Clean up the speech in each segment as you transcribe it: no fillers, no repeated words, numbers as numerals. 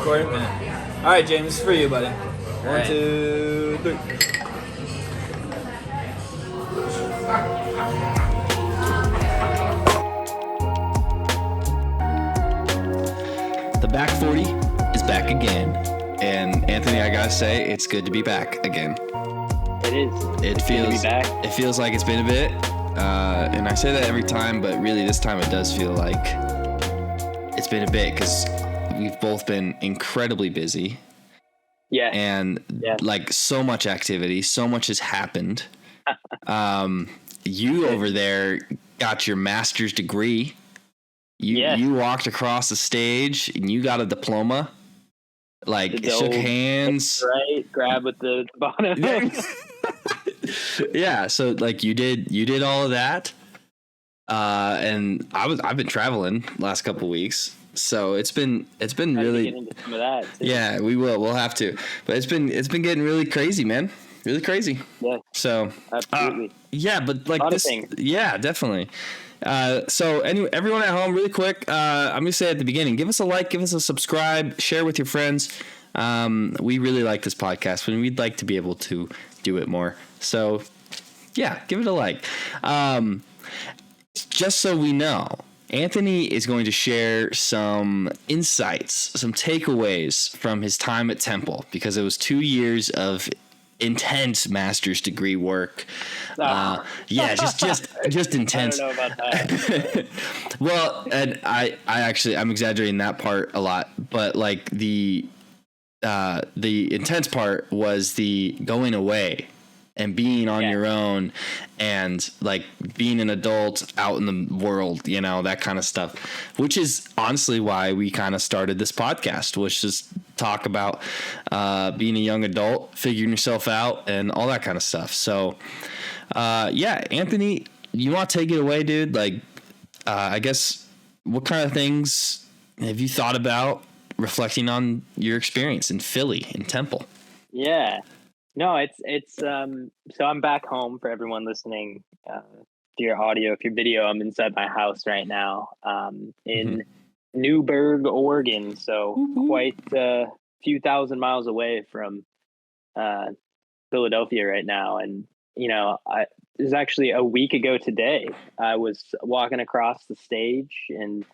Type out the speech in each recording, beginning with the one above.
Recording? Yeah. All right, James, this is for you, buddy. One, 2, 3. The Backforty is back again. And Anthony, I gotta say, it's good to be back again. It is. It feels good to be back. It feels like it's been a bit. And I say that every time, but really this time it does feel like it's been a bit because we've both been incredibly busy. Yeah. And like so much activity, so much has happened. You over there got your master's degree. You walked across the stage and you got a diploma. Like shook hands. Right. Grab with the bottom. Yeah. So like you did all of that. And I've been traveling last couple weeks. So it's been really get into some of that too. Yeah, we'll have to. But it's been getting really crazy, man. Really crazy. Yeah. So absolutely. Yeah, but like this yeah, definitely. So anyway, everyone at home, really quick, I'm gonna say at the beginning, give us a like, give us a subscribe, share with your friends. We really like this podcast, and we'd like to be able to do it more. So yeah, give it a like. Just so we know, Anthony is going to share some insights, some takeaways from his time at Temple, because it was 2 years of intense master's degree work. Yeah, just intense. I don't know about that. Well, and I'm exaggerating that part a lot, but like the intense part was the going away and being on your own and like being an adult out in the world, you know, that kind of stuff, which is honestly why we kind of started this podcast, was just talk about being a young adult, figuring yourself out and all that kind of stuff. So yeah, Anthony, you want to take it away, dude? Like, I guess, what kind of things have you thought about reflecting on your experience in Philly, in Temple? Yeah. No, it's so I'm back home for everyone listening to your audio. If your video, I'm inside my house right now in Newberg, Oregon. So quite a few thousand miles away from Philadelphia right now. And, you know, it was actually a week ago today. I was walking across the stage and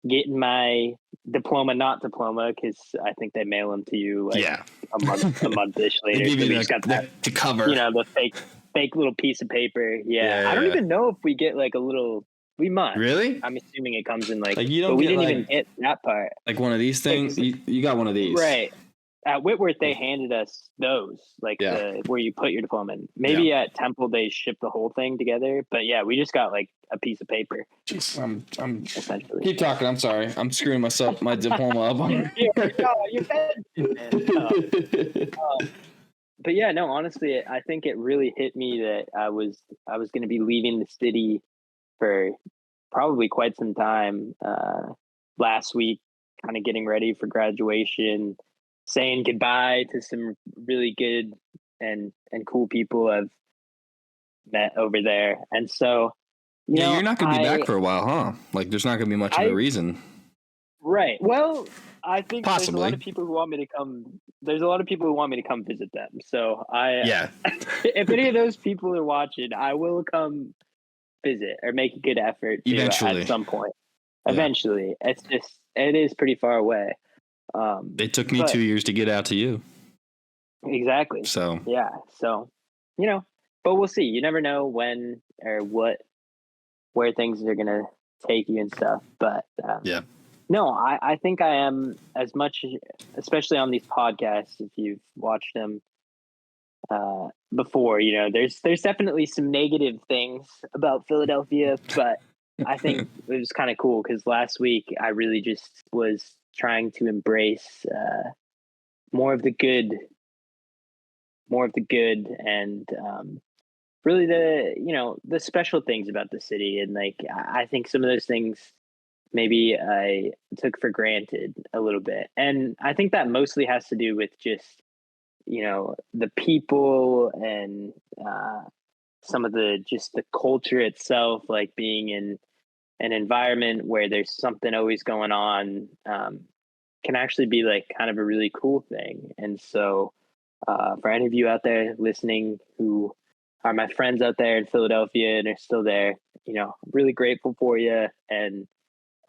getting my not diploma, because I think they mail them to you a month-ish later. They give you that to cover, you know, the fake little piece of paper. Yeah. I don't even know if we get like a little. We must. Really? I'm assuming it comes in like you don't. But we get didn't like, even get that part. Like one of these things. You got one of these, right? At Whitworth, they handed us those, like where you put your diploma in. Maybe at Temple, they ship the whole thing together. But yeah, we just got like a piece of paper. Jeez, I'm essentially. Keep talking. I'm sorry. I'm screwing my diploma up. But yeah, no, honestly, I think it really hit me that I was going to be leaving the city for probably quite some time. Last week, kind of getting ready for graduation, saying goodbye to some really good and cool people I've met over there. And so, you're not going to be back for a while, huh? Like, there's not going to be much of a reason. Right. Well, I think possibly. There's a lot of people who want me to come. There's a lot of people who want me to come visit them. So if any of those people are watching, I will come visit or make a good effort to at some point. Eventually. It is pretty far away. It took me 2 years to get out to you. Exactly. So yeah. So, you know, but we'll see. You never know when or where things are gonna take you and stuff. But no, I think I am as much, especially on these podcasts. If you've watched them before, you know, there's definitely some negative things about Philadelphia, but I think it was kind of cool because last week I really just was trying to embrace more of the good and really the special things about the city. And like, I think some of those things maybe I took for granted a little bit. And I think that mostly has to do with just, you know, the people and some of the culture itself, like being in an environment where there's something always going on. can actually be like kind of a really cool thing. And so for any of you out there listening who are my friends out there in Philadelphia and are still there, you know, I'm really grateful for you. And,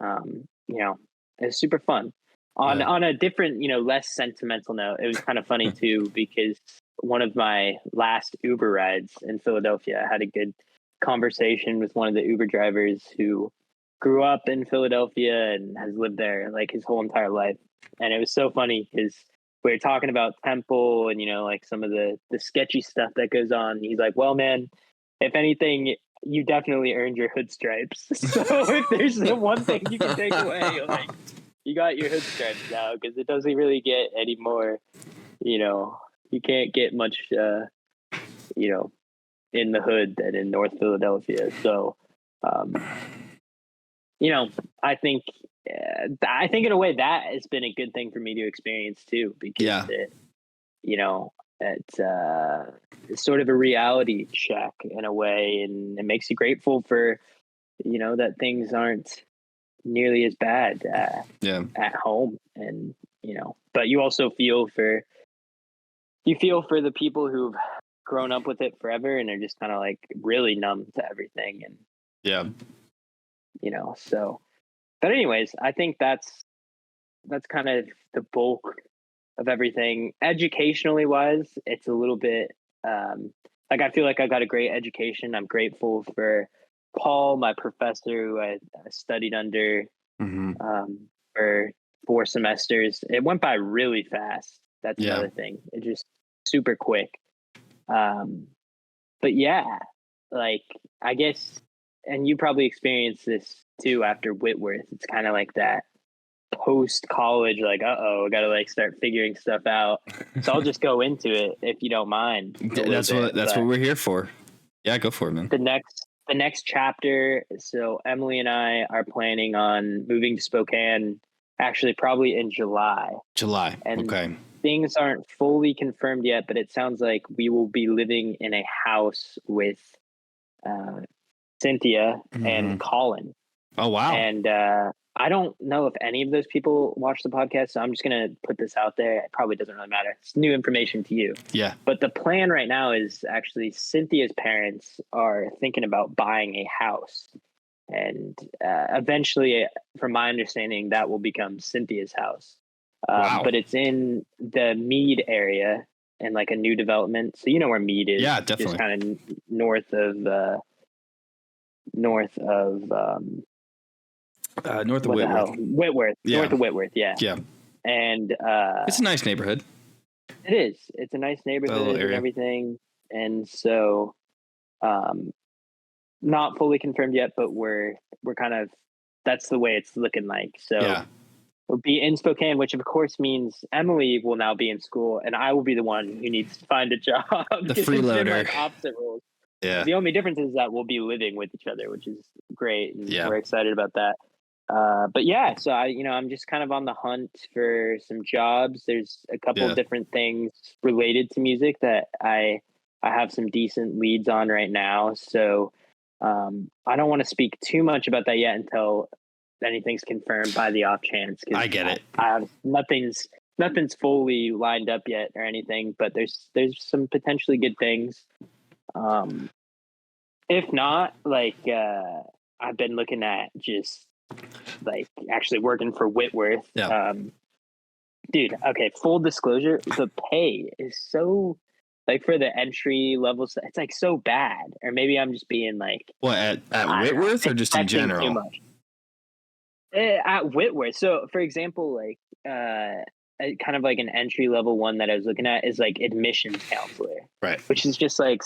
you know, it's super fun. On a different, you know, less sentimental note, it was kind of funny too, because one of my last Uber rides in Philadelphia, I had a good conversation with one of the Uber drivers who grew up in Philadelphia and has lived there like his whole entire life. And it was so funny because we were talking about Temple and, you know, like some of the sketchy stuff that goes on. He's like, well, man, if anything, you definitely earned your hood stripes. So if there's the one thing you can take away, like, you got your hood stripes now, because it doesn't really get any more, you know, you can't get much, you know, in the hood than in North Philadelphia. So, you know, I think in a way that has been a good thing for me to experience too, because it, you know, it's sort of a reality check in a way, and it makes you grateful for, you know, that things aren't nearly as bad at home. And, you know, but you also feel for the people who've grown up with it forever and are just kind of like really numb to everything. And you know, so, but anyways, I think that's kind of the bulk of everything. Educationally wise, it's a little bit like, I feel like I got a great education. I'm grateful for Paul, my professor, who I studied under for 4 semesters. It went by really fast. That's another thing. It just super quick. But yeah, like, I guess, and you probably experienced this too after Whitworth. It's kind of like that post college, like, I gotta like start figuring stuff out. So I'll just go into it if you don't mind. That's what we're here for. Yeah, go for it, man. The next chapter. So Emily and I are planning on moving to Spokane, actually probably in July. And okay. Things aren't fully confirmed yet, but it sounds like we will be living in a house with Cynthia and Colin. Oh, wow. And I don't know if any of those people watch the podcast, so I'm just going to put this out there. It probably doesn't really matter. It's new information to you. Yeah. But the plan right now is actually Cynthia's parents are thinking about buying a house. And eventually, from my understanding, that will become Cynthia's house. Wow. But it's in the Mead area and like a new development. So you know where Mead is. Yeah, definitely. Just kind of north of Whitworth. Yeah. North of Whitworth, yeah. Yeah. And it's a nice neighborhood. It is. It's a nice neighborhood and everything. And so not fully confirmed yet, but we're kind of, that's the way it's looking like. So we'll be in Spokane, which of course means Emily will now be in school and I will be the one who needs to find a job. The freeloader. Like opposite roles. Yeah. The only difference is that we'll be living with each other, which is great. And we're excited about that. But yeah, so I'm just kind of on the hunt for some jobs. There's a couple of different things related to music that I have some decent leads on right now. So I don't want to speak too much about that yet until anything's confirmed by the off chance. I get it. I have nothing's fully lined up yet or anything, but there's some potentially good things. If not, like I've been looking at just like actually working for Whitworth. Dude, okay, full disclosure, the pay is so, like, for the entry levels, it's like so bad. Or maybe I'm just being like, what, at Whitworth or just in general? Too much. At Whitworth. So for example, like kind of like an entry level one that I was looking at is like admissions counselor, right? Which is just like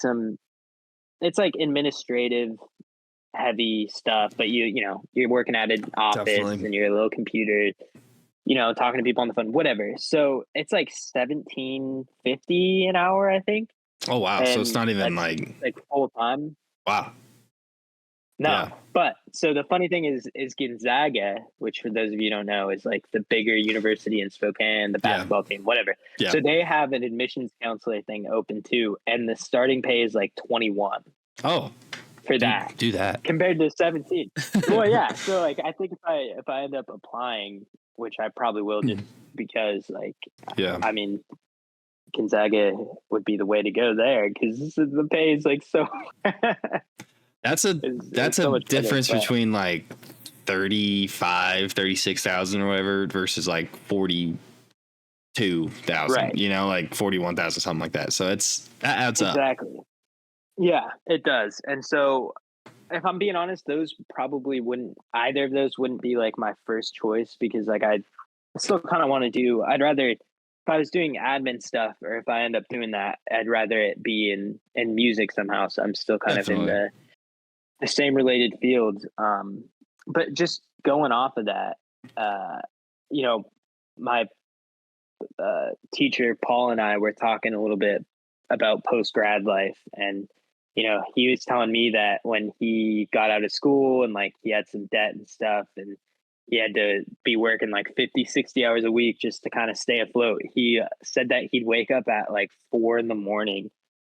it's like administrative heavy stuff, but you're working at an office and you're a little computer, talking to people on the phone, whatever. So it's like $17.50 an hour, I think. Oh wow! And so it's not even like full time. Wow. No, but so the funny thing is Gonzaga, which for those of you who don't know is like the bigger university in Spokane, the basketball team, whatever. Yeah. So they have an admissions counselor thing open too, and the starting pay is like 21. Oh, for that. Do that compared to 17. Well, yeah. So like, I think if I end up applying, which I probably will just because, like, Yeah. I mean, Gonzaga would be the way to go there because the pay is like so. That's a so much better, difference but- between like 36,000 or whatever versus like 42,000, Right. you know, like 41,000, something like that. So that adds up. Exactly. Yeah, it does. And so if I'm being honest, either of those wouldn't be like my first choice because like I still kind of want to I'd rather, if I was doing admin stuff or if I end up doing that, I'd rather it be in music somehow. So I'm still kind Definitely. of in the same related field. But just going off of that, you know, my teacher, Paul, and I were talking a little bit about post-grad life, and you know, he was telling me that when he got out of school and like he had some debt and stuff and he had to be working like 50, 60 hours a week just to kind of stay afloat. He said that he'd wake up at like 4 a.m.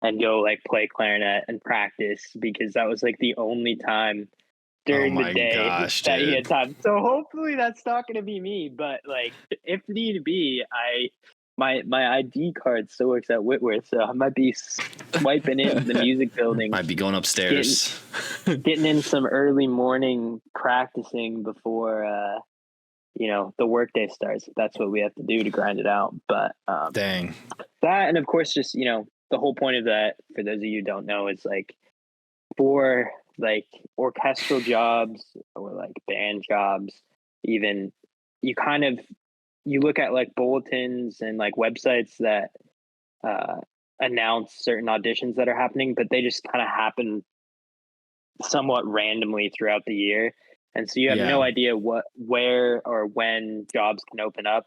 and go like play clarinet and practice because that was like the only time during the day that he had time. So hopefully that's not going to be me, but like if need be, my ID card still works at Whitworth, so I might be swiping into the music building. Might be going upstairs. Getting in some early morning practicing before you know, the workday starts. That's what we have to do to grind it out. But Dang. that, and of course just, you know, the whole point of that, for those of you who don't know, is like for like orchestral jobs or like band jobs, even you look at like bulletins and like websites that announce certain auditions that are happening, but they just kind of happen somewhat randomly throughout the year. And so you have no idea where or when jobs can open up.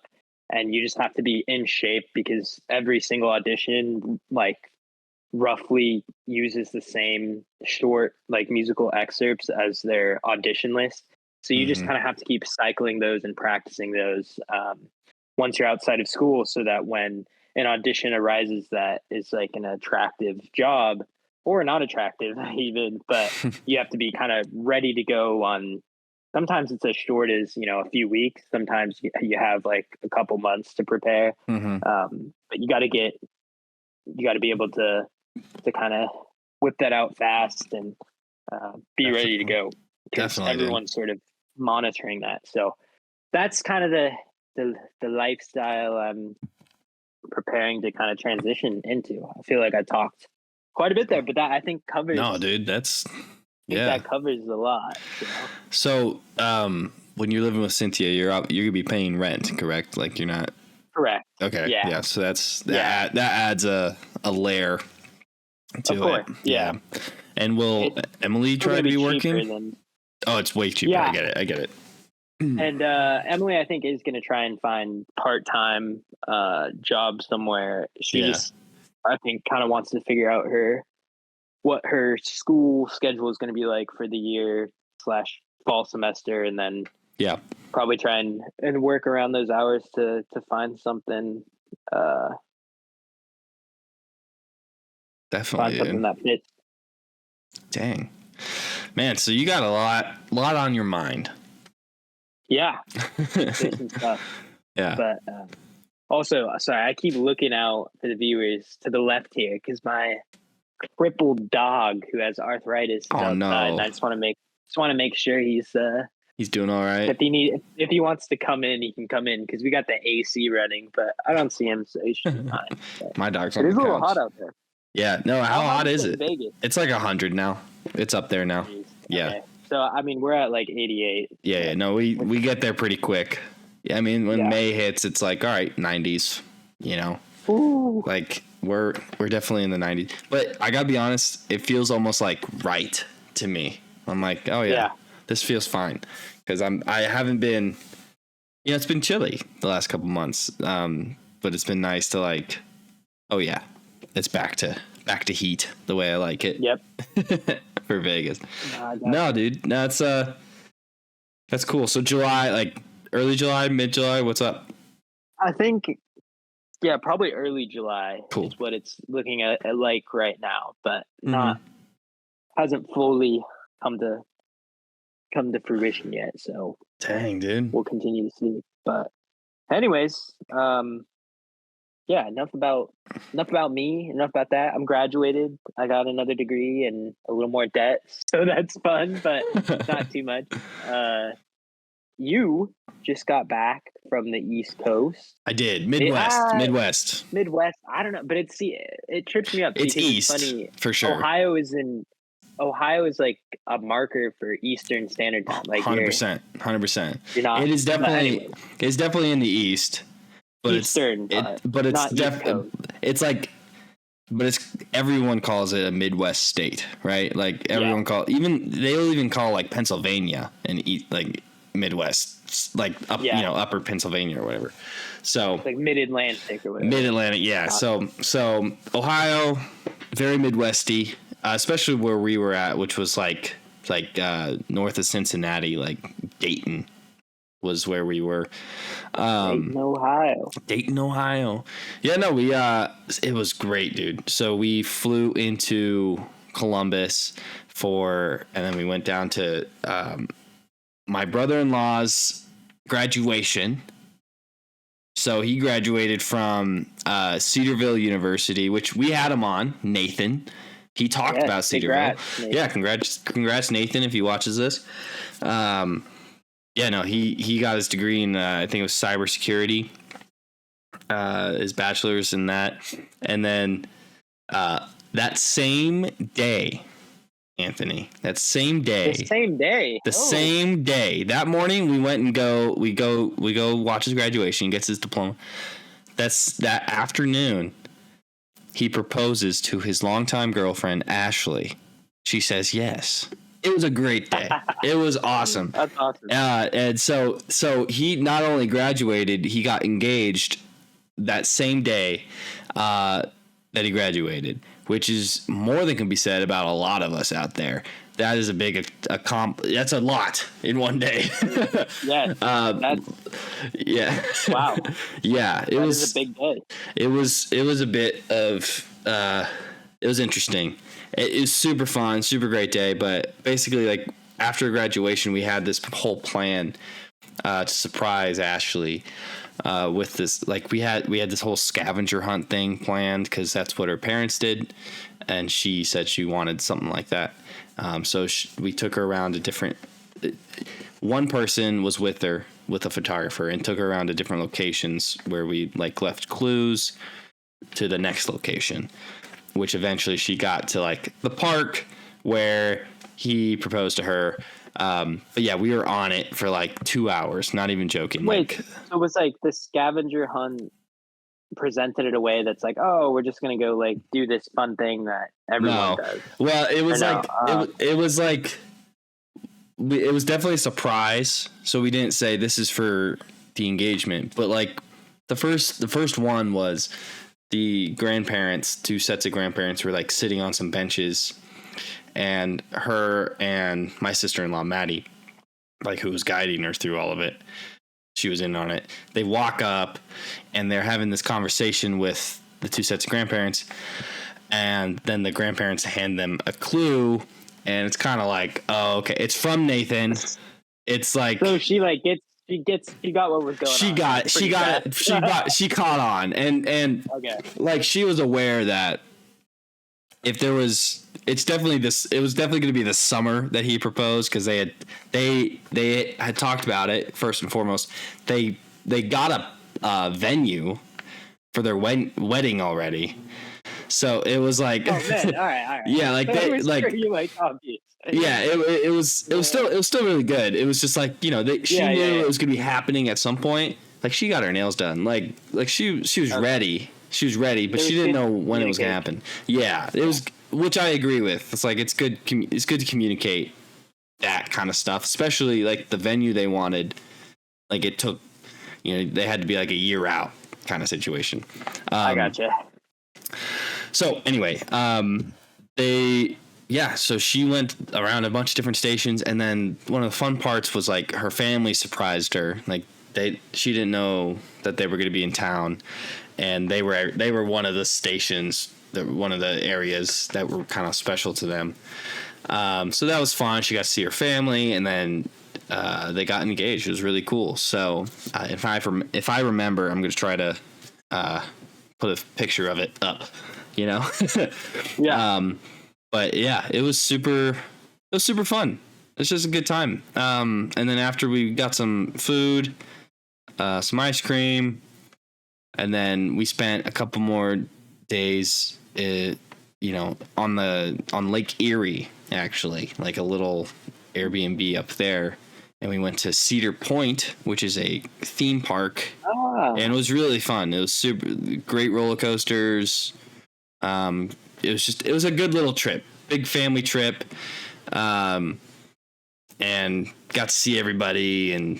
And you just have to be in shape because every single audition, like, roughly uses the same short, like, musical excerpts as their audition list. So you just kind of have to keep cycling those and practicing those once you're outside of school, so that when an audition arises that is like an attractive job or not attractive even, but you have to be kind of ready to go on. Sometimes it's as short as, you know, a few weeks. Sometimes you have like a couple months to prepare. But you got to be able to kind of whip that out fast and be ready to go. Because everyone's sort of monitoring that. So that's kind of the lifestyle I'm preparing to kind of transition into. I feel like I talked quite a bit there, but that I think covers. No, dude, that covers a lot. You know? So, when you're living with Cynthia, you're gonna be paying rent, correct? Like you're not. Correct. Okay. Yeah. So that adds a layer to of course, it. Yeah. And will Emily try to be working? Oh, it's way cheaper. Yeah. I get it. And Emily, I think, is going to try and find part-time job somewhere. She just, I think, kind of wants to figure out what her school schedule is going to be like for the year / fall semester, and then probably try and work around those hours to find something. Definitely, find something that fits. Dang, man! So you got a lot on your mind. Yeah, there's some stuff. Yeah, but also, sorry, I keep looking out for the viewers to the left here because my crippled dog who has arthritis is outside, and I just want to make sure he's doing all right. If he wants to come in, he can come in because we got the AC running, but I don't see him, so he should be fine. My dog's on the couch. It is a little hot out there. Yeah, no, how hot is it? Vegas? It's like 100 now. It's up there now. Jeez. Yeah. Okay. So I mean, we're at like 88. Yeah, no, we get there pretty quick. Yeah, I mean, when May hits, it's like, all right, 90s. You know, like we're definitely in the 90s. But I gotta be honest, it feels almost like right to me. I'm like, oh yeah. This feels fine because I haven't been. You know, it's been chilly the last couple months, but it's been nice to like, oh yeah, it's back to heat the way I like it. Yep. For Vegas. No, dude, no, that's cool. So July, like early July, mid July, what's up? I think, probably early July is what it's looking at like right now, but hasn't fully come to fruition yet. So dang, dude, we'll continue to see. But anyways, yeah, enough about me, enough about that. I'm graduated. I got another degree and a little more debt, so that's fun, but not too much. You just got back from the East Coast. I did. Midwest. Midwest. I don't know, but it trips me up. It's East, it's funny. for sure. Ohio is like a marker for Eastern Standard Time. Like 100%. You're not. It is definitely in the East, but Eastern. it's like, but it's everyone calls it a Midwest state, right? Like everyone they'll even call like Pennsylvania like Midwest, like upper Pennsylvania or whatever. So like Mid-Atlantic or whatever. Mid-Atlantic, yeah. So Ohio, very Midwesty, especially where we were at, which was like north of Cincinnati, like Dayton was where we were. Dayton, Ohio. Yeah, no, it was great, dude. So we flew into Columbus and then we went down to my brother-in-law's graduation. So he graduated from Cedarville University, which we had him on, Nathan. He talked about Cedarville. Congrats, Nathan, if he watches this. He got his degree in, I think it was cybersecurity, his bachelor's in that. And then that same day, Anthony, the same day, that morning we went and we go watch his graduation, gets his diploma. That afternoon, he proposes to his longtime girlfriend, Ashley. She says yes. It was a great day. It was awesome. That's awesome. And so he not only graduated, he got engaged that same day that he graduated, which is more than can be said about a lot of us out there. That is a big that's a lot in one day. Yeah. Wow. Yeah, it was a big day. It was a bit of it was interesting. It was super fun, super great day, but basically like after graduation we had this whole plan to surprise Ashley with this, like we had this whole scavenger hunt thing planned because that's what her parents did, and she said she wanted something like that. So we took her around to different. One person was with her with a photographer and took her around to different locations where we like left clues to the next location, which eventually she got to like the park where he proposed to her. But yeah, we were on it for like 2 hours, not even joking. Wait, so it was like the scavenger hunt presented in a way that's like, oh, we're just gonna go like do this fun thing that everyone does. Well, it was it was definitely a surprise. So we didn't say this is for the engagement, but like the first one was the grandparents, 2 sets of grandparents were like sitting on some benches, and her and my sister-in-law, Maddie, like who was guiding her through all of it, she was in on it. They walk up and they're having this conversation with the 2 sets of grandparents, and then the grandparents hand them a clue, and it's kind of like, oh, okay, it's from Nathan. It's like, so she like she got what was going on. She caught on, and okay, like she was aware that if there was, it was definitely going to be this summer that he proposed, because they had talked about it first and foremost. They got a venue for their wedding already, so it was like, oh man, all right, yeah, like they like you like obvious. Yeah, it was still really good. It was just like, she knew it was gonna be happening at some point. Like she got her nails done. Like she was ready. She was ready, but she didn't know when it was gonna happen. Yeah, it was, which I agree with. It's like it's good to communicate that kind of stuff, especially like the venue they wanted. Like it took, they had to be like a year out kind of situation. I gotcha. So anyway, so she went around a bunch of different stations, and then one of the fun parts was like her family surprised her. Like she didn't know that they were going to be in town, and they were one of the stations, one of the areas that were kind of special to them. So that was fun. She got to see her family, and then they got engaged. It was really cool. So if I remember, I'm going to try to put a picture of it up, you know? Yeah. But yeah, it was super fun. It's just a good time. And then after we got some food, some ice cream, and then we spent a couple more days, on Lake Erie, actually, like a little Airbnb up there. And we went to Cedar Point, which is a theme park. And it was really fun. It was super great roller coasters. It was a good little trip, big family trip. And got to see everybody, and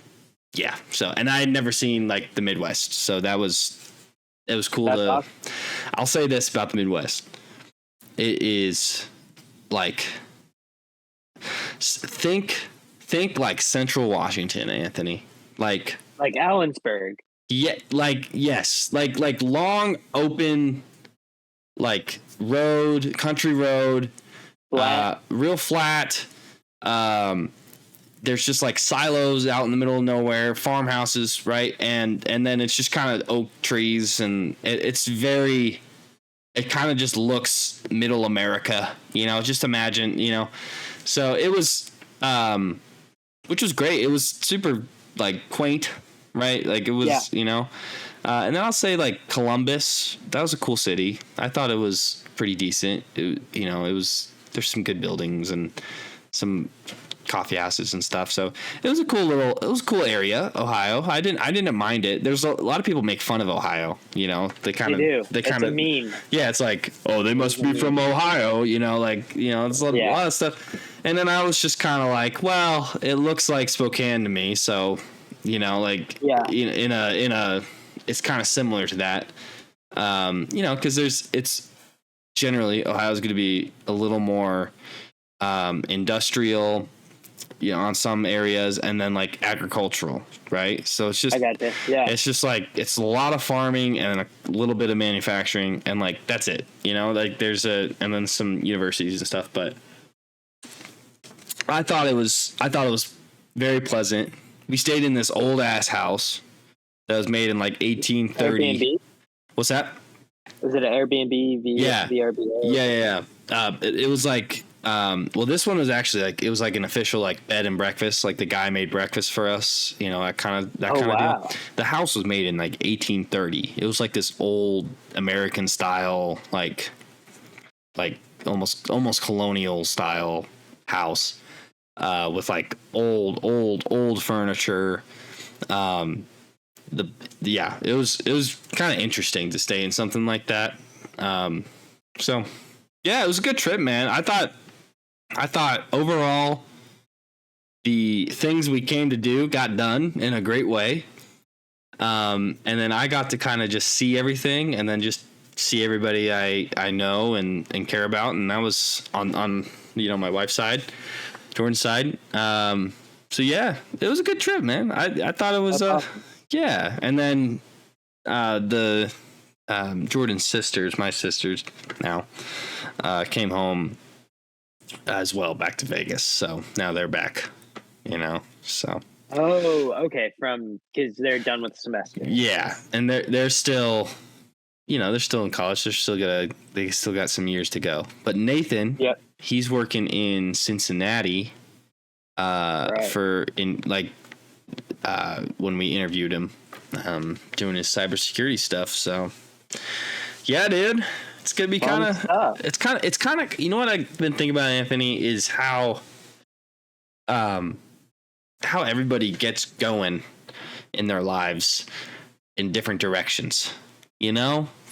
yeah. So, and I had never seen like the Midwest, so it was cool. That's awesome. I'll say this about the Midwest: it is like think like Central Washington, Anthony, like Allensburg. Yeah, like yes, like long open, like country road, Flat. real flat. There's just like silos out in the middle of nowhere, farmhouses, right? And then it's just kind of oak trees, and it kind of just looks middle America, just imagine, so it was, which was great. It was super like quaint, right? Like it was, and then I'll say like Columbus, that was a cool city. I thought it was pretty decent. There's some good buildings and some coffee houses and stuff. So it was a cool area, Ohio. I didn't mind it. There's a lot of people make fun of Ohio, they kind of, it's a meme. Yeah. It's like, oh, they must be from Ohio, it's a lot of stuff. And then I was just kind of like, well, it looks like Spokane to me. So, in a, it's kind of similar to that. Cause it's generally Ohio's going to be a little more, industrial, on some areas, and then like agricultural, right? So it's just, I got this. Yeah. It's just like, it's a lot of farming and a little bit of manufacturing, and like, that's it, like there's and then some universities and stuff, but I thought it was very pleasant. We stayed in this old ass house that was made in like 1830. Airbnb? What's that? Was it an Airbnb VRBO? Yeah. It was like, this one was actually like, it was like an official like bed and breakfast. Like the guy made breakfast for us, that kind of deal. The house was made in like 1830. It was like this old American style, like almost colonial style house, with like old furniture. It was kind of interesting to stay in something like that. So yeah, it was a good trip, man. I thought overall the things we came to do got done in a great way. And then I got to kind of just see everything, and then just see everybody I know and care about. And that was on my wife's side, Jordan's side. So yeah, it was a good trip, man. I thought it was, awesome. Yeah. And then, the, Jordan's sisters, my sisters now, came home as well, back to Vegas. So now they're back, so. Oh, okay. Because they're done with the semester. Yeah. And they're still, they're still in college. They still got some years to go. But Nathan, he's working in Cincinnati, when we interviewed him, doing his cybersecurity stuff. So yeah, dude, it's gonna be kind of, what I've been thinking about, Anthony, is how everybody gets going in their lives in different directions,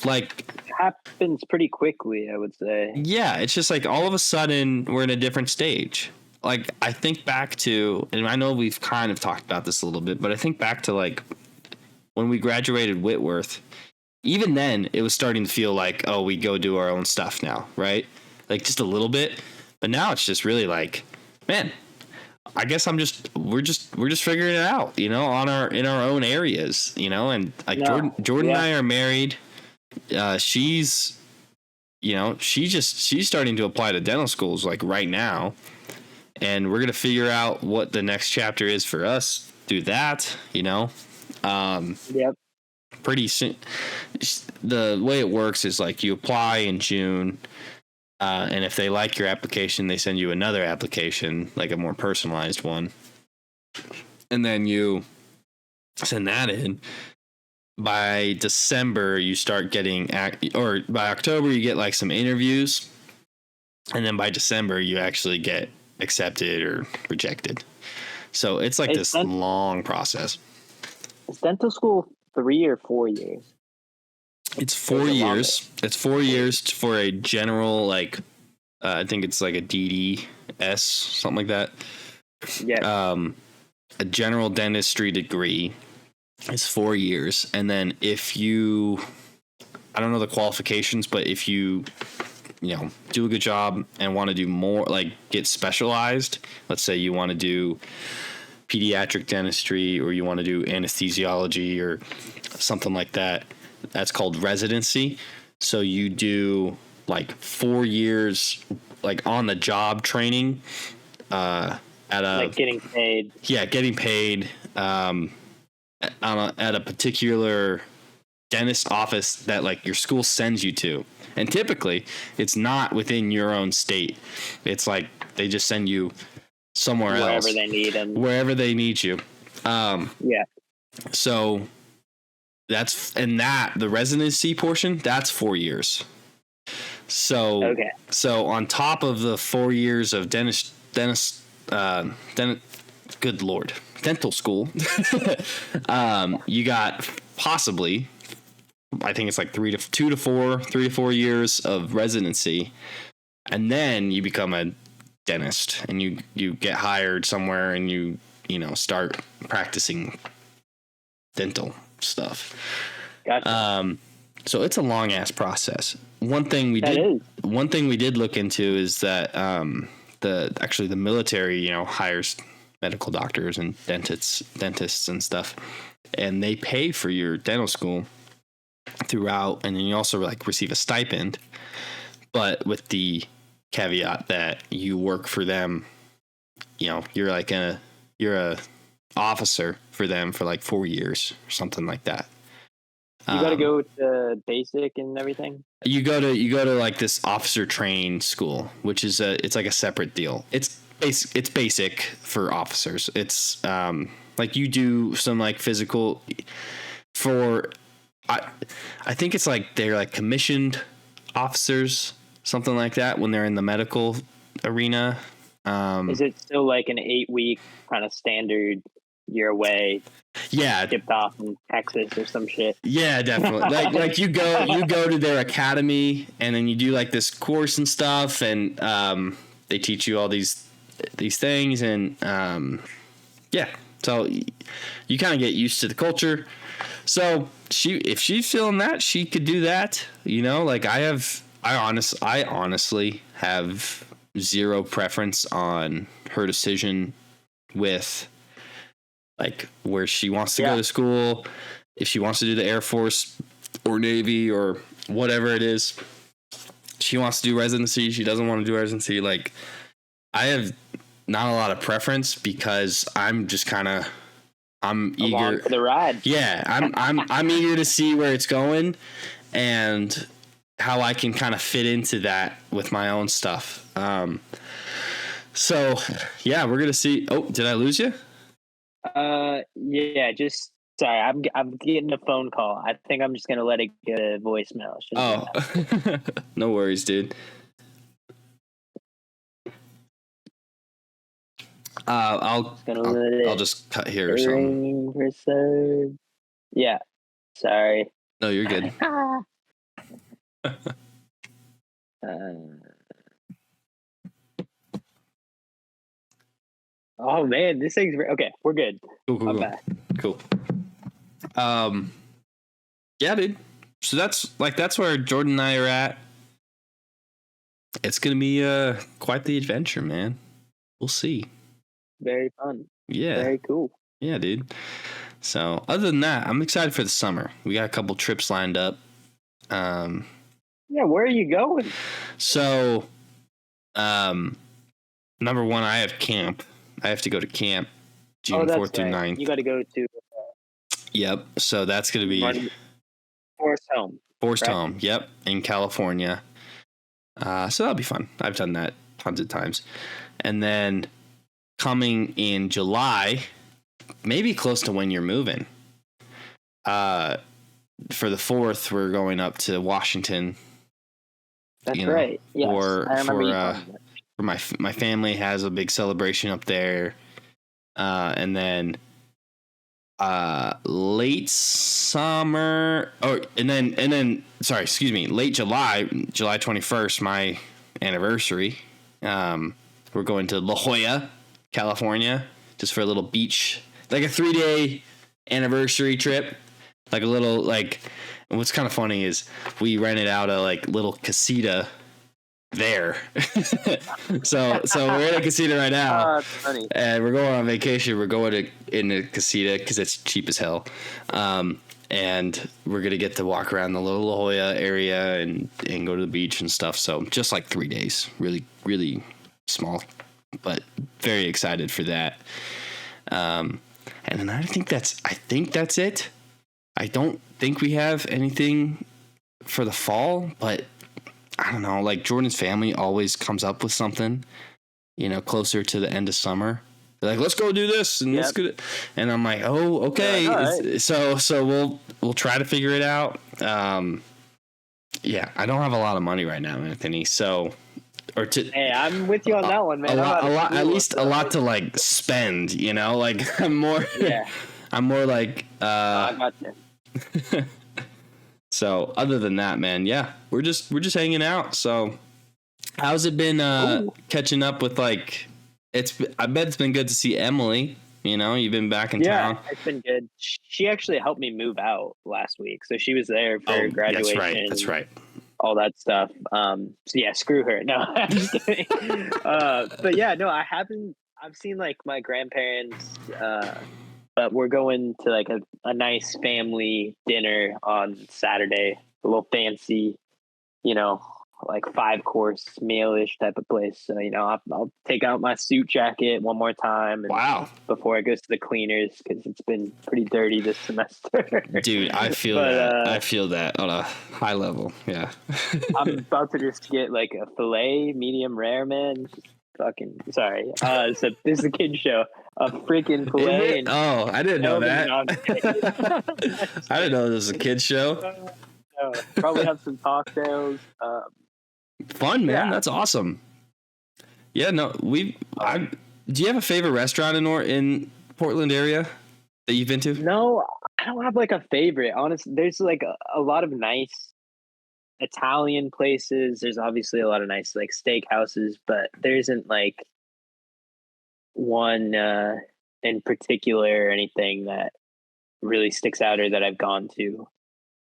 like it happens pretty quickly, I would say. Yeah. It's just like all of a sudden we're in a different stage. Like I think back to, and I know we've kind of talked about this a little bit, but I think back to like when we graduated Whitworth, even then it was starting to feel like, oh, we go do our own stuff now. Right. Like just a little bit, but now it's just really like, man, I guess we're just figuring it out, in our own areas, and like Jordan and I are married. She's starting to apply to dental schools like right now. and we're gonna figure out what the next chapter is for us through that. Yep. Pretty soon. The way it works is like you apply in June, and if they like your application, they send you another application, like a more personalized one, and then you send that in. By December, you start getting, or by October, you get like some interviews, and then by December, you actually get accepted or rejected. So it's like this long process. Is dental school 3 or 4 years? It's 4 years. It's 4 years for a general, like, I think it's like a DDS, something like that. Yeah. A general dentistry degree is 4 years. And then if you, I don't know the qualifications, but if you do a good job and want to do more, like get specialized, let's say you want to do pediatric dentistry or you want to do anesthesiology or something like that, that's called residency. So you do like 4 years, like on the job training, at a, like getting paid. Yeah, getting paid at a particular dentist office that like your school sends you to. And typically it's not within your own state. It's like they just send you somewhere else. Wherever they need them. Wherever they need you. Yeah. So the residency portion, that's 4 years. So, okay. So on top of the 4 years of good Lord, dental school, you got possibly, I think it's like 3 to 4 years of residency, and then you become a dentist and you get hired somewhere and you start practicing dental stuff. Gotcha. So it's a long ass process. One thing we did look into is that the military hires medical doctors and dentists and stuff, and they pay for your dental school throughout, and then you also like receive a stipend, but with the caveat that you work for them. You're a officer for them for like 4 years or something like that. You got to go to basic and everything. You go to like this officer training school, which is it's like a separate deal. It's basic for officers. It's like you do some like physical for. I think it's like they're like commissioned officers, something like that, when they're in the medical arena. Is it still like an 8-week kind of standard? You're away, shipped off in Texas or some shit. Yeah, definitely. like you go to their academy, and then you do like this course and stuff, and they teach you all these things, and so you kind of get used to the culture. So if she's feeling that, she could do that. Like I honestly have zero preference on her decision with like where she wants to go to school, if she wants to do the Air Force or Navy or whatever it is. She wants to do residency. She doesn't want to do residency. Like I have not a lot of preference because I'm just I'm eager along for the ride. Yeah, I'm eager to see where it's going and how I can kind of fit into that with my own stuff. So yeah, we're gonna see. Oh, did I lose you? Yeah, just sorry. I'm getting a phone call. I think I'm just gonna let it get a voicemail. No worries, dude. I'll just cut here or something. Yeah, sorry. No, you're good. Oh man, this thing's okay. We're good. Cool. Yeah, dude. So that's where Jordan and I are at. It's gonna be quite the adventure, man. We'll see. Very fun. Yeah. Very cool. Yeah, dude. So other than that, I'm excited for the summer. We got a couple trips lined up. Yeah, where are you going? So, number one, I have camp. I have to go to camp June 4th through 9th. You got to go to. Yep. So that's going to be Forest Home. Forest Home. Yep. In California. So that'll be fun. I've done that tons of times. And then coming in July, maybe close to when you're moving. For the 4th, we're going up to Washington. That's right. Yes, I remember for my family has a big celebration up there. And then late summer late July 21st, my anniversary. We're going to La Jolla, California, just for a little beach, like a 3-day anniversary trip. Like a little, like, what's kind of funny is we rented out a like little casita there. so we're in a casita right now, and we're going on vacation. We're going in a casita because it's cheap as hell, and we're gonna get to walk around the little La Jolla area and go to the beach and stuff. So just like 3 days, really really small, but very excited for that. And then I think that's it. I don't think we have anything for the fall, but I don't know, like Jordan's family always comes up with something, closer to the end of summer. They're like, let's go do this and let's go. And I'm like, oh, okay. Right. So we'll try to figure it out. Yeah, I don't have a lot of money right now, Anthony. Hey, I'm with you on that one, man. At least a lot to like spend, like I'm more, I'm more like, I got you. So other than that, man, we're just hanging out. So how's it been catching up with like I bet it's been good to see Emily. You've been back in town. Yeah, it's been good. She actually helped me move out last week. So she was there for graduation. That's right. All that stuff. So yeah, screw her. No, I'm just kidding. But yeah, no, I've seen like my grandparents, but we're going to like a nice family dinner on Saturday, a little fancy, like 5-course meal-ish type of place. So, I'll take out my suit jacket one more time. Before it goes to the cleaners, because it's been pretty dirty this semester. Dude, I feel that. I feel that on a high level. Yeah. I'm about to just get like a filet, medium rare, man. Fucking sorry. So this is a kid show. A freaking filet. I didn't know that. I didn't know this was a kid show. Probably have some cocktails. Fun, man. That's awesome. Yeah, no, do you have a favorite restaurant in Portland area that you've been to? No, I don't have like a favorite. Honestly, there's like a lot of nice Italian places. There's obviously a lot of nice like steakhouses, but there isn't like one in particular or anything that really sticks out or that I've gone to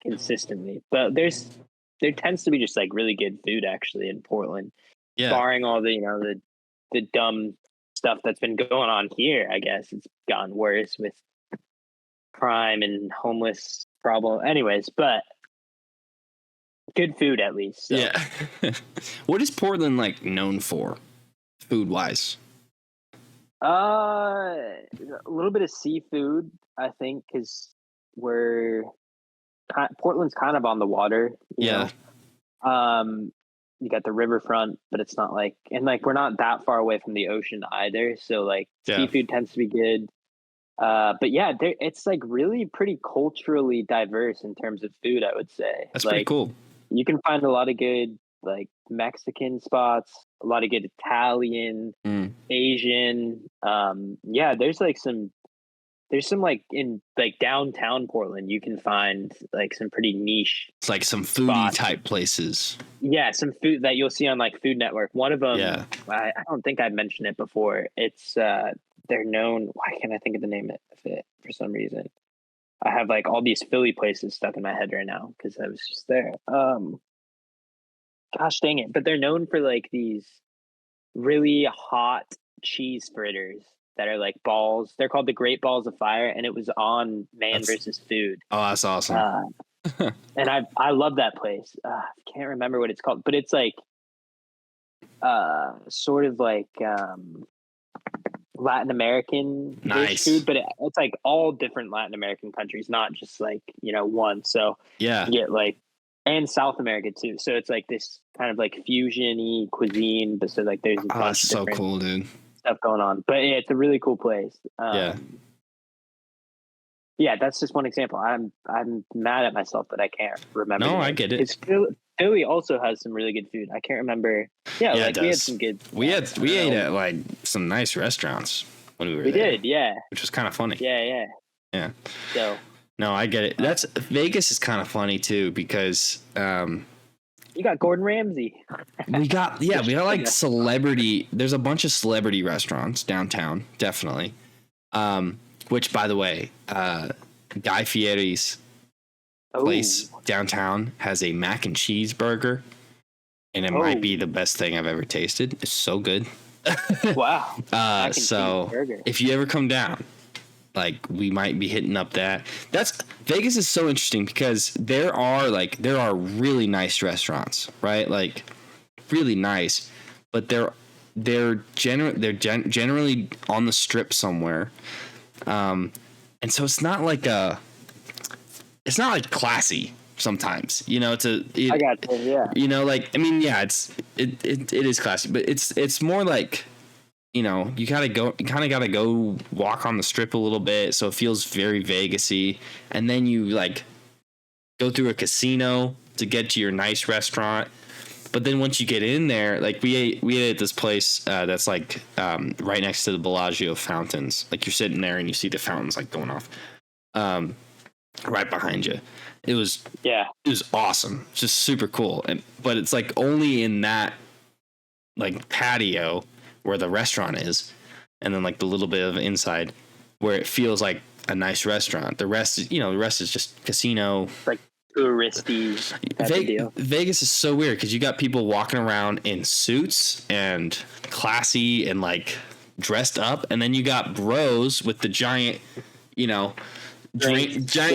consistently. But there tends to be just like really good food actually in Portland. Yeah. Barring all the the dumb stuff that's been going on here, I guess it's gotten worse with crime and homeless problem. Anyways, but good food at least. So. Yeah. What is Portland like known for, food wise? A little bit of seafood, I think, because Portland's kind of on the water. You know? You got the riverfront, but it's not like, and like we're not that far away from the ocean either. So like seafood tends to be good. But yeah, it's like really pretty culturally diverse in terms of food, I would say. That's like, pretty cool. You can find a lot of good like Mexican spots, a lot of good Italian, Asian. There's some like in like downtown Portland, you can find like some pretty niche. It's like some foodie type places. Yeah, some food that you'll see on like Food Network. One of them, I don't think I've mentioned it before. It's they're known. Why can't I think of the name of it for some reason? I have like all these Philly places stuck in my head right now because I was just there. Gosh dang it! But they're known for like these really hot cheese fritters that are like balls. They're called the Great Balls of Fire, and it was on Man vs. Food. Oh, that's awesome. And I love that place. I can't remember what it's called, but it's like sort of like Latin American Nice. food, but it's like all different Latin American countries, not just like, one. So Yeah. you get like, and South America too. So it's like this kind of like fusion-y cuisine, but so like there's a bunch That's of so different cool, dude. stuff going on. But yeah, it's a really cool place. Yeah, that's just one example. I'm mad at myself that I can't remember. No, I get it. Philly also has some really good food. I can't remember. Yeah, Yeah, like it we had does. some good. We ate at like some nice restaurants when we were We there. did, yeah. Which was kind of funny. Yeah. So no, I get it. That's Vegas is kind of funny too because you got Gordon Ramsay. we got like celebrity. There's a bunch of celebrity restaurants downtown, definitely. Which, by the way, Guy Fieri's place downtown has a mac and cheese burger, and it might be the best thing I've ever tasted. It's so good. Wow. So if you ever come down, like we might be hitting up that. Vegas is so interesting because there are really nice restaurants, right? Like really nice, but they're generally on the strip somewhere. And so it's not like classy sometimes, I got you, yeah. It is classy, but it's more like, you kind of gotta go walk on the strip a little bit. So it feels very Vegas-y. And then you like go through a casino to get to your nice restaurant. But then once you get in there, like we ate at this place that's like right next to the Bellagio fountains. Like you're sitting there and you see the fountains like going off right behind you. It was awesome, just super cool. But it's like only in that like patio where the restaurant is, and then like the little bit of inside where it feels like a nice restaurant. The rest is just casino. Like touristy type of deal. Vegas is so weird because you got people walking around in suits and classy and like dressed up, and then you got bros with the giant, giant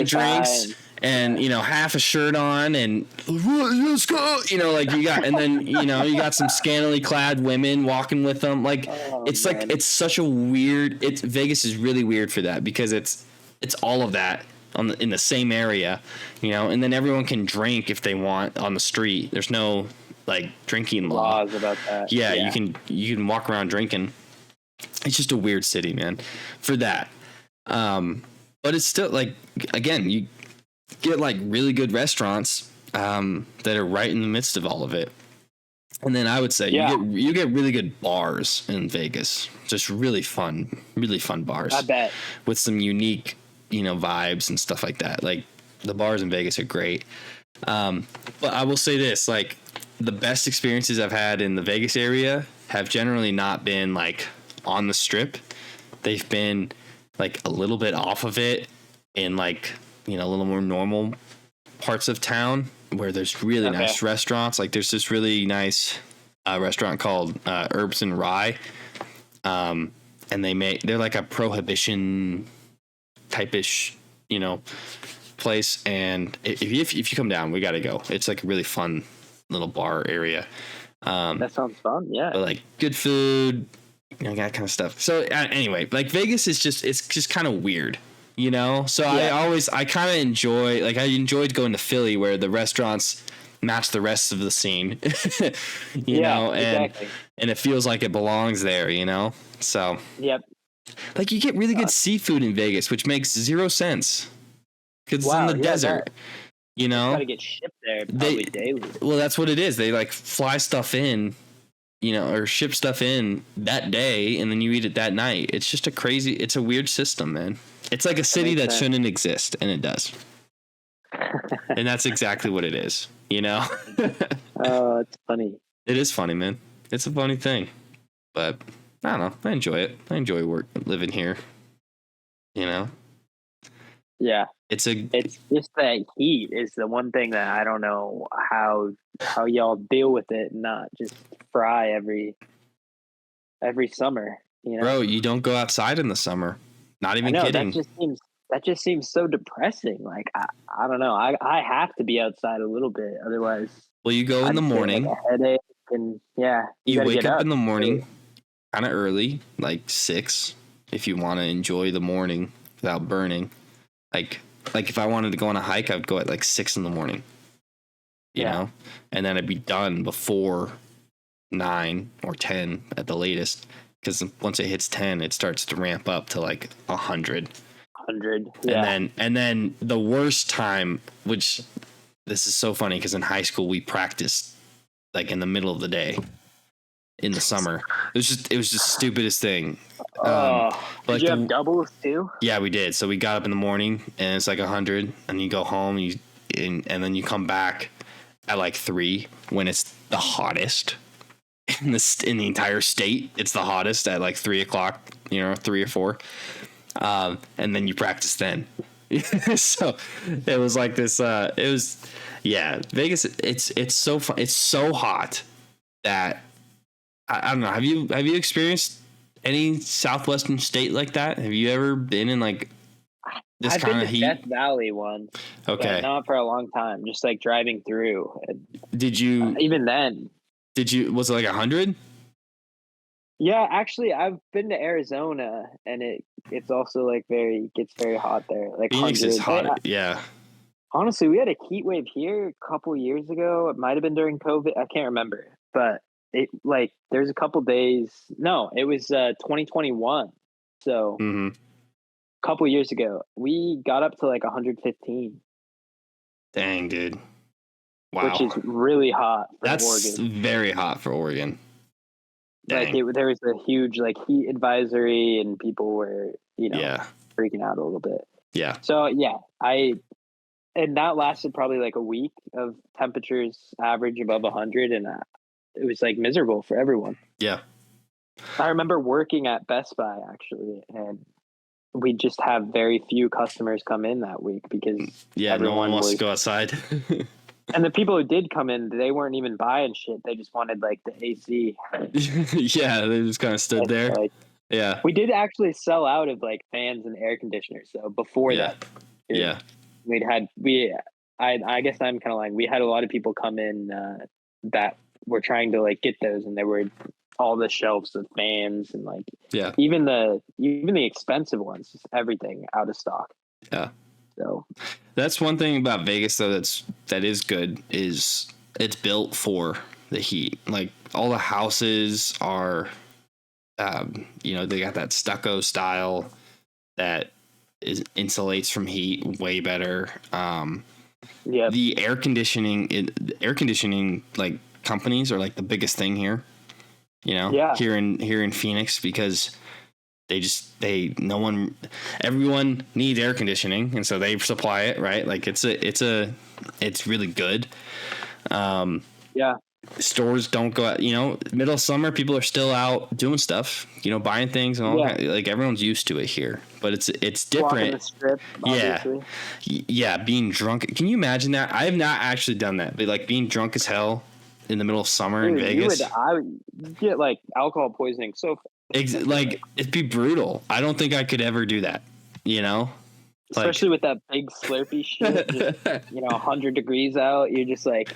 drinks and half a shirt on and let's go, like you got, and then you got some scantily clad women walking with them. Like it's man. Like it's such a weird. Vegas is really weird for that because it's all of that in the same area, and then everyone can drink if they want on the street. There's no like drinking laws about that. Yeah, you can walk around drinking. It's just a weird city, man, for that. But it's still like, again, you get like really good restaurants that are right in the midst of all of it. And then I would say you get really good bars in Vegas. Just really fun bars. I bet. With some unique vibes and stuff like that. Like the bars in Vegas are great. But I will say this, like the best experiences I've had in the Vegas area have generally not been like on the strip. They've been like a little bit off of it in like, a little more normal parts of town where there's really nice restaurants. Like there's this really nice restaurant called Herbs and Rye. And they're like a prohibition type-ish, place. And if you come down, we got to go. It's like a really fun little bar area. That sounds fun. Yeah. But like good food, that kind of stuff. So anyway, like Vegas is it's just kind of weird, So I kind of enjoy, like I enjoyed going to Philly where the restaurants match the rest of the scene, and it feels like it belongs there, So yep. Like you get really good seafood in Vegas, which makes zero sense because it's in the desert. Gotta get shipped there probably daily. Well, that's what it is. They like fly stuff in, or ship stuff in that day, and then you eat it that night. It's just it's a weird system, man. It's like a city that shouldn't exist, and it does. And that's exactly what it is, Oh, it's funny. It is funny, man. It's a funny thing, but I don't know. I enjoy it. I enjoy living here. Yeah. It's just that heat is the one thing that I don't know how y'all deal with it and not just fry every summer. Bro, you don't go outside in the summer. Not even kidding. That just seems so depressing. Like I don't know. I have to be outside a little bit, otherwise. Well, you go in the morning. Like a headache and yeah, you gotta wake get up in the morning kind of early, like 6, if you want to enjoy the morning without burning. Like if I wanted to go on a hike, I would go at like 6 in the morning, you know, and then I'd be done before 9 or 10 at the latest. Because once it hits 10, it starts to ramp up to like 100. 100, yeah. And then the worst time, which this is so funny because in high school we practiced like in the middle of the day in the summer. It was just stupidest thing. Did you have doubles too? Yeah, we did. So we got up in the morning and it's like 100, and you go home and then you come back at like 3 when it's the hottest in the entire state. It's the hottest at like 3 o'clock, 3 or 4. And then you practice then. So it was like this, Vegas. It's so fun. It's so hot that I don't know. Have you experienced any southwestern state like that? Have you ever been in like this kind of heat? Death Valley once. Okay. But not for a long time. Just like driving through. Did you? Even then. Was it like 100? Yeah, actually, I've been to Arizona, and it's also like gets very hot there. Like Phoenix is hot. Yeah. Honestly, we had a heat wave here a couple years ago. It might have been during COVID. I can't remember, but there's a couple days. No, it was 2021. So a couple years ago, we got up to like 115. Dang, dude. Wow. Which is really hot for That's Oregon. Very hot for Oregon. Dang. Like there was a huge like heat advisory, and people were freaking out a little bit. Yeah. So and that lasted probably like a week of temperatures average above 100, and it was like miserable for everyone. Yeah. I remember working at Best Buy actually, and we just have very few customers come in that week because no one wants to go outside. And the people who did come in, they weren't even buying shit. They just wanted like the AC. Yeah, they just kind of stood there. Yeah. We did actually sell out of like fans and air conditioners though before that. Yeah. I guess I'm kind of like, we had a lot of people come in that were trying to like get those, and there were all the shelves of fans and like even the expensive ones, just everything out of stock. Yeah. So that's one thing about Vegas though that is good is it's built for the heat. Like all the houses are they got that stucco style that insulates from heat way better. The air conditioning like companies are like the biggest thing here. Here in Phoenix, because everyone needs air conditioning, and so they supply it, right? Like it's really good. Stores don't go out, middle of summer, people are still out doing stuff, buying things and all that. Like everyone's used to it here, but it's different. The strip, being drunk. Can you imagine that? I have not actually done that, but like being drunk as hell in the middle of summer in Vegas. I would get like alcohol poisoning. So like it'd be brutal. I don't think I could ever do that. Especially with that big Slurpee shit. Just, 100 degrees out. You're just like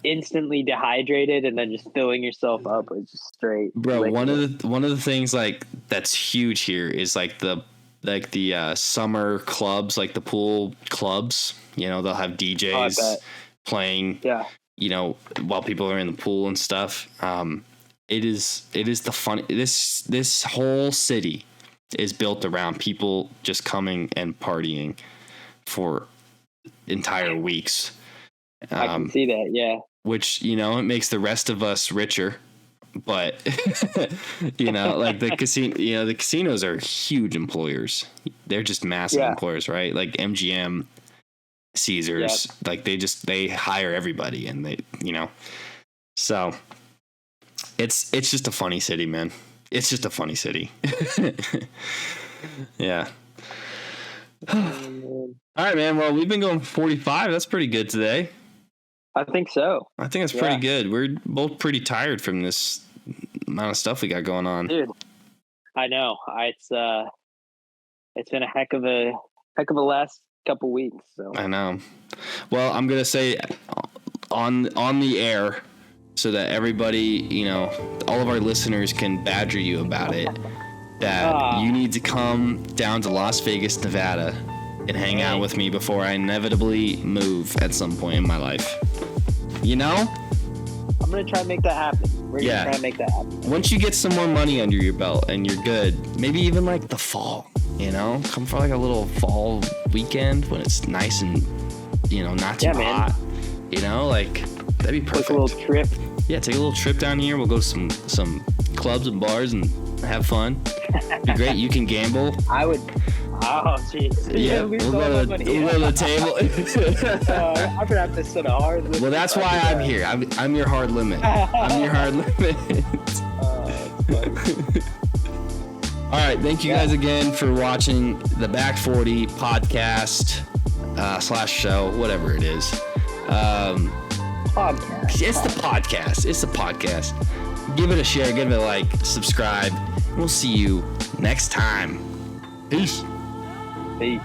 instantly dehydrated, and then just filling yourself up with just straight. Bro, liquid. one of the things like that's huge here is like the summer clubs, like the pool clubs. They'll have DJs playing. Yeah. While people are in the pool and stuff. It is the fun. This whole city is built around people just coming and partying for entire weeks. I can see that, yeah. Which it makes the rest of us richer, but like the casino. The casinos are huge employers. They're just massive employers, right? Like MGM, Caesars, like they hire everybody, and they so. It's just a funny city, man. It's just a funny city. Yeah. All right, man. Well, we've been going 45. That's pretty good today. I think so. I think that's pretty good. We're both pretty tired from this amount of stuff we got going on. Dude, I know. It's been a heck of a last couple weeks. So I know. Well, I'm gonna say on the air, so that everybody, all of our listeners can badger you about it, that you need to come down to Las Vegas, Nevada, and hang out with me before I inevitably move at some point in my life. I'm going to try and make that happen. We're going to try and make that happen. Once you get some more money under your belt and you're good, maybe even like the fall, come for like a little fall weekend when it's nice and, not too hot, like that'd be perfect. Take a little trip. Yeah, take a little trip down here. We'll go to some clubs and bars and have fun. Be great. You can gamble. I would. Oh, jeez. Yeah, we'll go to the table. I'm gonna have to set a hard limit. Well, that's why I'm here. I'm your hard limit. I'm your hard limit. All right, thank you guys again for watching the Backforty podcast / show, whatever it is. Podcast. It's the podcast. It's the podcast. Give it a share. Give it a like. Subscribe. We'll see you next time. Peace. Peace.